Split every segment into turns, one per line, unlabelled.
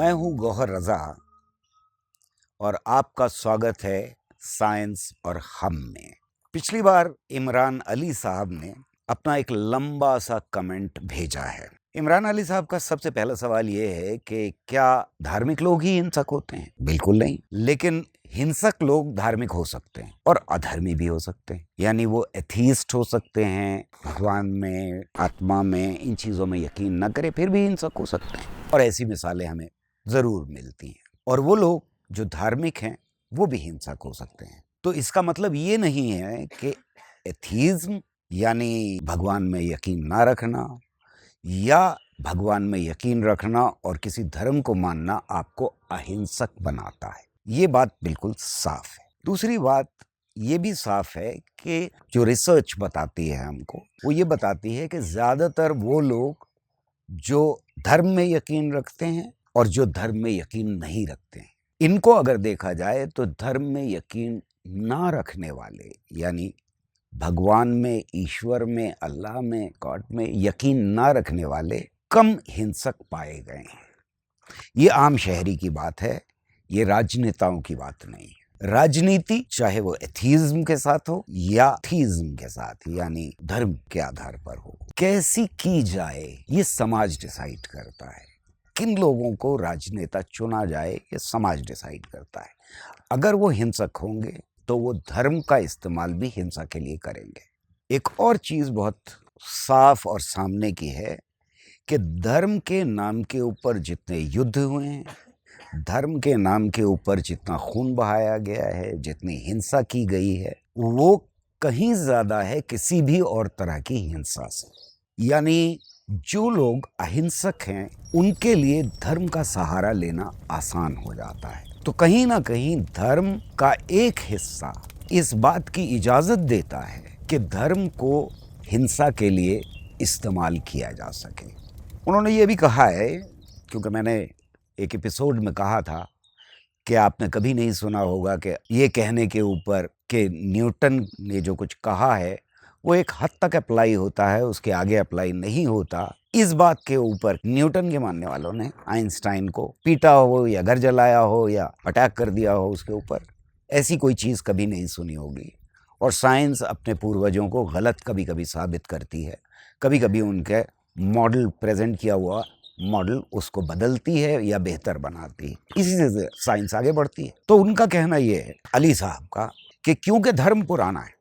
मैं हूं गौहर रजा और आपका स्वागत है साइंस और हम में। पिछली बार इमरान अली साहब ने अपना एक लंबा सा कमेंट भेजा है। इमरान अली साहब का सबसे पहला सवाल यह है कि क्या धार्मिक लोग ही हिंसक होते हैं? बिल्कुल नहीं, लेकिन हिंसक लोग धार्मिक हो सकते हैं और अधर्मी भी हो सकते हैं। यानी वो एथीस्ट हो सकते हैं, भगवान में, आत्मा में, इन चीजों में यकीन न करे, फिर भी हिंसक हो सकते हैं। और ऐसी मिसालें हमें जरूर मिलती हैं। और वो लोग जो धार्मिक हैं वो भी हिंसक हो सकते हैं। तो इसका मतलब ये नहीं है कि एथीज्म यानी भगवान में यकीन ना रखना या भगवान में यकीन रखना और किसी धर्म को मानना आपको अहिंसक बनाता है। ये बात बिल्कुल साफ है। दूसरी बात ये भी साफ है कि जो रिसर्च बताती है हमको, वो ये बताती है कि ज्यादातर वो लोग जो धर्म में यकीन रखते हैं और जो धर्म में यकीन नहीं रखते हैं, इनको अगर देखा जाए तो धर्म में यकीन ना रखने वाले यानी भगवान में, ईश्वर में, अल्लाह में, गॉड में यकीन ना रखने वाले कम हिंसक पाए गए हैं। ये आम शहरी की बात है, ये राजनेताओं की बात नहीं है। राजनीति चाहे वो एथीज्म के साथ हो या थीज्म के साथ यानी धर्म के आधार पर हो, कैसी की जाए ये समाज डिसाइड करता है। किन लोगों को राजनेता चुना जाए ये समाज डिसाइड करता है। अगर वो हिंसक होंगे तो वो धर्म का इस्तेमाल भी हिंसा के लिए करेंगे। एक और चीज बहुत साफ और सामने की है कि धर्म के नाम के ऊपर जितने युद्ध हुए हैं, धर्म के नाम के ऊपर जितना खून बहाया गया है, जितनी हिंसा की गई है, वो कहीं ज्यादा है किसी भी और तरह की हिंसा से। यानी जो लोग अहिंसक हैं उनके लिए धर्म का सहारा लेना आसान हो जाता है। तो कहीं ना कहीं धर्म का एक हिस्सा इस बात की इजाजत देता है कि धर्म को हिंसा के लिए इस्तेमाल किया जा सके। उन्होंने ये भी कहा है, क्योंकि मैंने एक एपिसोड में कहा था कि आपने कभी नहीं सुना होगा कि ये कहने के ऊपर कि न्यूटन ने जो कुछ कहा है वो एक हद तक अप्लाई होता है, उसके आगे अप्लाई नहीं होता। इस बात के ऊपर न्यूटन के मानने वालों ने आइंस्टाइन को पीटा हो या घर जलाया हो या अटैक कर दिया हो उसके ऊपर, ऐसी कोई चीज़ कभी नहीं सुनी होगी। और साइंस अपने पूर्वजों को गलत कभी कभी साबित करती है, कभी कभी उनके मॉडल प्रेजेंट किया हुआ मॉडल उसको बदलती है या बेहतर बनाती है। इसी से साइंस आगे बढ़ती है। तो उनका कहना यह है, अली साहब का, कि क्योंकि धर्म पुराना है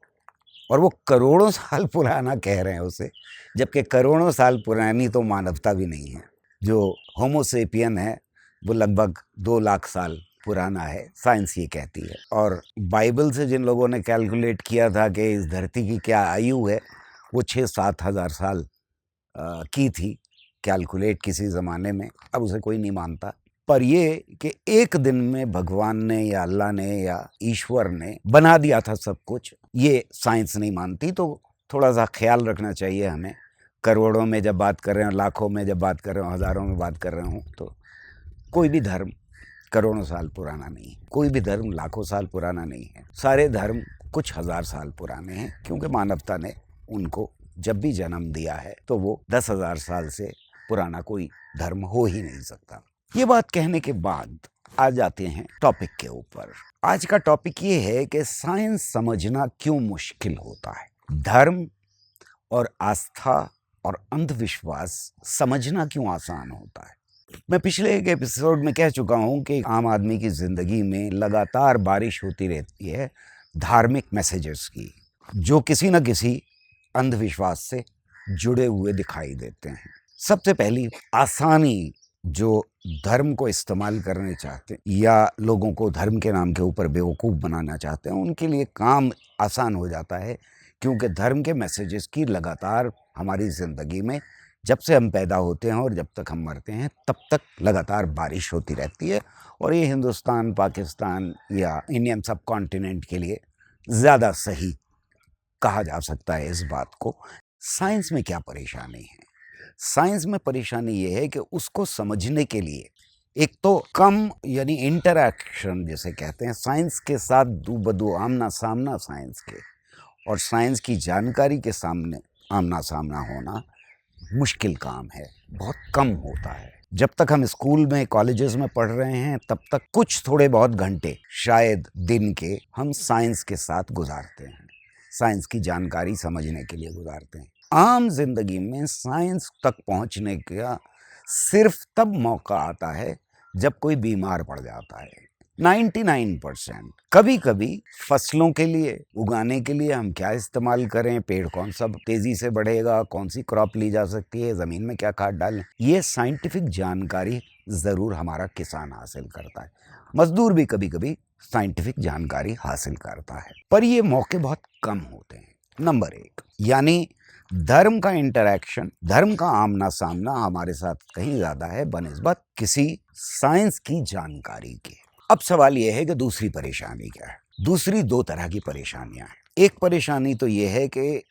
और वो करोड़ों साल पुराना कह रहे हैं उसे, जबकि करोड़ों साल पुरानी तो मानवता भी नहीं है। जो होमोसेपियन है वो लगभग 2 लाख साल पुराना है, साइंस ये कहती है। और बाइबल से जिन लोगों ने कैलकुलेट किया था कि इस धरती की क्या आयु है, वो 6-7 हज़ार साल की थी कैलकुलेट किसी ज़माने में। अब उसे कोई नहीं मानता। पर ये कि एक दिन में भगवान ने या अल्लाह ने या ईश्वर ने बना दिया था सब कुछ, ये साइंस नहीं मानती। तो थोड़ा सा ख्याल रखना चाहिए हमें। करोड़ों में जब बात कर रहे हो, लाखों में जब बात कर रहे हो, हज़ारों में बात कर रहे हो, तो कोई भी धर्म करोड़ों साल पुराना नहीं, कोई भी धर्म लाखों साल पुराना नहीं है। सारे धर्म कुछ हज़ार साल पुराने हैं, क्योंकि मानवता ने उनको जब भी जन्म दिया है तो वो 10,000 साल से पुराना कोई धर्म हो ही नहीं सकता। ये बात कहने के बाद आ जाते हैं टॉपिक के ऊपर। आज का टॉपिक ये है कि साइंस समझना क्यों मुश्किल होता है, धर्म और आस्था और अंधविश्वास समझना क्यों आसान होता है। मैं पिछले एक एपिसोड में कह चुका हूं कि आम आदमी की जिंदगी में लगातार बारिश होती रहती है धार्मिक मैसेजेस की, जो किसी न किसी अंधविश्वास से जुड़े हुए दिखाई देते हैं। सबसे पहली आसानी जो धर्म को इस्तेमाल करने चाहते हैं या लोगों को धर्म के नाम के ऊपर बेवकूफ़ बनाना चाहते हैं, उनके लिए काम आसान हो जाता है, क्योंकि धर्म के मैसेजेस की लगातार हमारी ज़िंदगी में जब से हम पैदा होते हैं और जब तक हम मरते हैं तब तक लगातार बारिश होती रहती है। और ये हिंदुस्तान, पाकिस्तान या इंडियन सब कॉन्टिनेंट के लिए ज़्यादा सही कहा जा सकता है इस बात को। साइंस में क्या परेशानी है? साइंस में परेशानी ये है कि उसको समझने के लिए एक तो कम यानी इंटरैक्शन जिसे कहते हैं साइंस के साथ, दू आमना सामना साइंस के और साइंस की जानकारी के सामने आमना सामना होना मुश्किल काम है, बहुत कम होता है। जब तक हम स्कूल में कॉलेजेस में पढ़ रहे हैं तब तक कुछ थोड़े बहुत घंटे शायद दिन के हम साइंस के साथ गुजारते हैं, साइंस की जानकारी समझने के लिए गुजारते हैं। आम जिंदगी में साइंस तक पहुंचने का सिर्फ तब मौका आता है जब कोई बीमार पड़ जाता है। 99% कभी कभी फसलों के लिए उगाने के लिए हम क्या इस्तेमाल करें, पेड़ कौन सा तेजी से बढ़ेगा, कौन सी क्रॉप ली जा सकती है, जमीन में क्या खाद डालें, ये साइंटिफिक जानकारी जरूर हमारा किसान हासिल करता है। मजदूर भी कभी कभी साइंटिफिक जानकारी हासिल करता है, पर ये मौके बहुत कम होते हैं। नंबर 1, यानी धर्म का इंटरैक्शन, धर्म का आमना सामना हमारे साथ कहीं ज्यादा है बनिस्बत किसी साइंस की जानकारी के। अब सवाल यह है कि दूसरी परेशानी क्या है। दूसरी 2 तरह की परेशानियां हैं। एक परेशानी तो यह है कि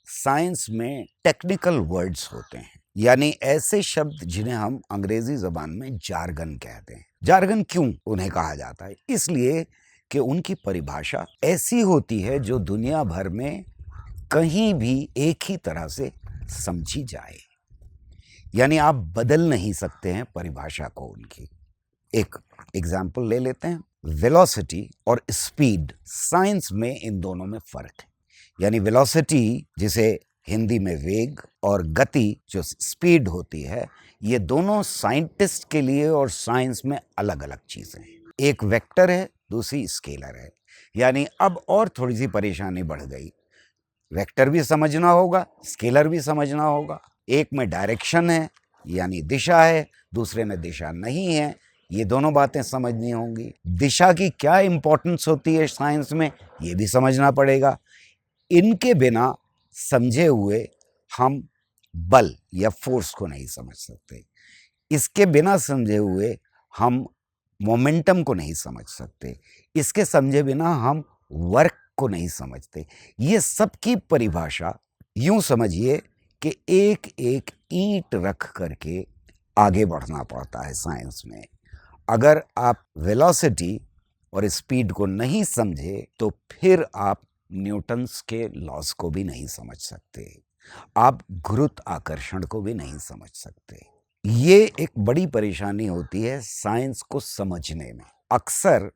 साइंस में टेक्निकल वर्ड्स होते हैं, यानी ऐसे शब्द जिन्हें हम अंग्रेजी जबान में जार्गन कहते हैं। जार्गन क्यों उन्हें कहा जाता है? इसलिए कि उनकी परिभाषा ऐसी होती है जो दुनिया भर में कहीं भी एक ही तरह से समझी जाए, यानी आप बदल नहीं सकते हैं परिभाषा को उनकी। एक एग्जाम्पल ले लेते हैं, वेलोसिटी और स्पीड। साइंस में इन दोनों में फर्क है, यानी वेलोसिटी जिसे हिंदी में वेग और गति जो स्पीड होती है, ये दोनों साइंटिस्ट के लिए और साइंस में अलग अलग चीजें हैं। एक वेक्टर है, दूसरी स्केलर है, यानी अब और थोड़ी सी परेशानी बढ़ गई। वेक्टर भी समझना होगा, स्केलर भी समझना होगा। एक में डायरेक्शन है यानी दिशा है, दूसरे में दिशा नहीं है, ये दोनों बातें समझनी होंगी। दिशा की क्या इंपॉर्टेंस होती है साइंस में, ये भी समझना पड़ेगा। इनके बिना समझे हुए हम बल या फोर्स को नहीं समझ सकते, इसके बिना समझे हुए हम मोमेंटम को नहीं समझ सकते, इसके समझे बिना हम वर्क को नहीं समझते। ये सब की परिभाषा यूं समझिए कि एक एक ईंट रख करके आगे बढ़ना पड़ता है साइंस में। अगर आप वेलोसिटी और स्पीड को नहीं समझे तो फिर आप न्यूटन्स के लॉज को भी नहीं समझ सकते, आप गुरुत्वाकर्षण को भी नहीं समझ सकते। ये एक बड़ी परेशानी होती है साइंस को समझने में। अक्सर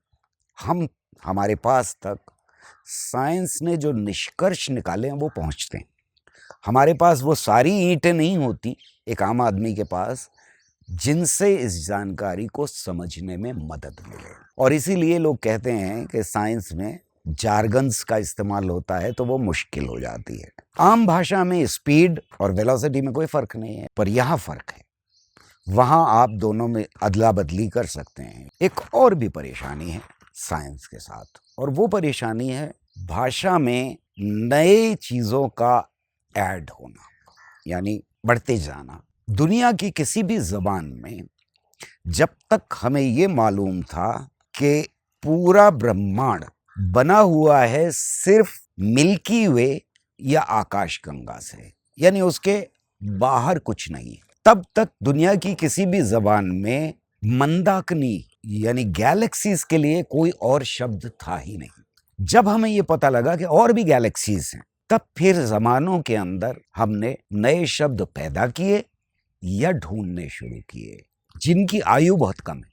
हमारे पास तक साइंस ने जो निष्कर्ष निकाले हैं वो पहुंचते हैं। हमारे पास वो सारी ईंटें नहीं होती एक आम आदमी के पास जिनसे इस जानकारी को समझने में मदद मिले, और इसीलिए लोग कहते हैं कि साइंस में जार्गन्स का इस्तेमाल होता है तो वो मुश्किल हो जाती है। आम भाषा में स्पीड और वेलोसिटी में कोई फर्क नहीं है, पर यहाँ फर्क है, वहां आप दोनों में अदला बदली कर सकते हैं। एक और भी परेशानी है साइंस के साथ, और वो परेशानी है भाषा में नए चीजों का ऐड होना, यानी बढ़ते जाना। दुनिया की किसी भी जबान में जब तक हमें ये मालूम था कि पूरा ब्रह्मांड बना हुआ है सिर्फ मिल्की वे या आकाशगंगा से, यानी उसके बाहर कुछ नहीं, तब तक दुनिया की किसी भी जबान में मंदाकिनी यानी गैलेक्सीज के लिए कोई और शब्द था ही नहीं। जब हमें ये पता लगा कि और भी गैलेक्सीज हैं, तब फिर जमानों के अंदर हमने नए शब्द पैदा किए या ढूंढने शुरू किए जिनकी आयु बहुत कम है,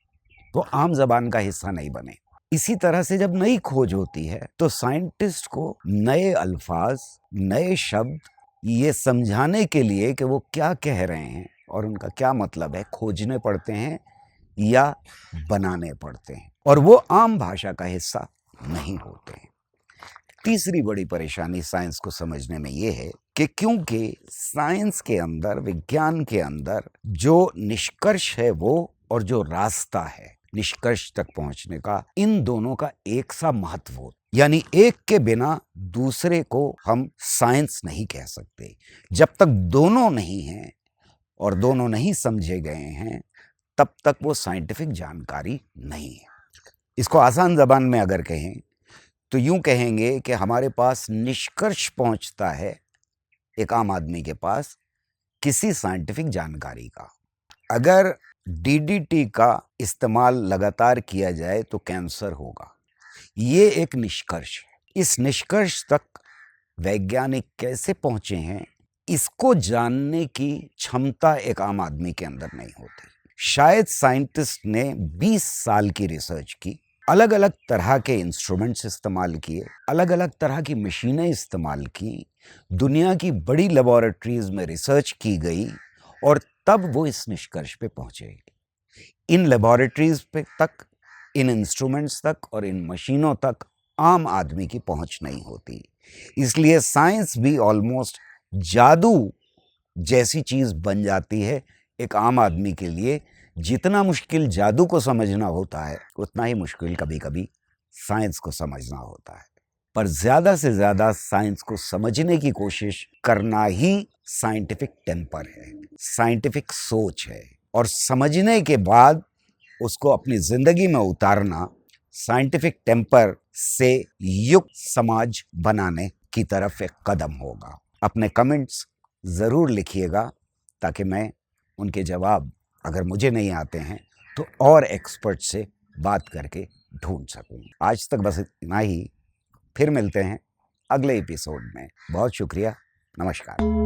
वो आम जबान का हिस्सा नहीं बने। इसी तरह से जब नई खोज होती है तो साइंटिस्ट को नए अल्फाज, नए शब्द ये समझाने के लिए कि वो क्या कह रहे हैं और उनका क्या मतलब है खोजने पड़ते हैं या बनाने पड़ते हैं, और वो आम भाषा का हिस्सा नहीं होते हैं। तीसरी बड़ी परेशानी साइंस को समझने में ये है कि क्योंकि साइंस के अंदर, विज्ञान के अंदर जो निष्कर्ष है वो और जो रास्ता है निष्कर्ष तक पहुंचने का, इन दोनों का एक सा महत्व हो, यानी एक के बिना दूसरे को हम साइंस नहीं कह सकते। जब तक दोनों नहीं हैं और दोनों नहीं समझे गए हैं तब तक वो साइंटिफिक जानकारी नहीं है। इसको आसान जबान में अगर कहें तो यूं कहेंगे कि हमारे पास निष्कर्ष पहुंचता है एक आम आदमी के पास किसी साइंटिफिक जानकारी का। अगर डीडीटी का इस्तेमाल लगातार किया जाए तो कैंसर होगा, ये एक निष्कर्ष है। इस निष्कर्ष तक वैज्ञानिक कैसे पहुंचे हैं इसको जानने की क्षमता एक आम आदमी के अंदर नहीं होती। शायद साइंटिस्ट ने 20 साल की रिसर्च की, अलग अलग तरह के इंस्ट्रूमेंट्स इस्तेमाल किए, अलग अलग तरह की मशीनें इस्तेमाल की, दुनिया की बड़ी लेबोरेटरीज में रिसर्च की गई और तब वो इस निष्कर्ष पे पहुंचे। इन लेबोरेटरीज पे तक, इन इंस्ट्रूमेंट्स तक और इन मशीनों तक आम आदमी की पहुंच नहीं होती। इसलिए साइंस भी ऑलमोस्ट जादू जैसी चीज बन जाती है एक आम आदमी के लिए। जितना मुश्किल जादू को समझना होता है, उतना ही मुश्किल कभी कभी साइंस को समझना होता है। पर ज्यादा से ज्यादा साइंस को समझने की कोशिश करना ही साइंटिफिक टेम्पर है, साइंटिफिक सोच है। और समझने के बाद उसको अपनी जिंदगी में उतारना साइंटिफिक टेम्पर से युक्त समाज बनाने की तरफ एक कदम होगा। अपने कमेंट्स ज़रूर लिखिएगा ताकि मैं उनके जवाब, अगर मुझे नहीं आते हैं तो और एक्सपर्ट से बात करके ढूंढ सकूं। आज तक बस इतना ही। फिर मिलते हैं अगले एपिसोड में। बहुत शुक्रिया। नमस्कार।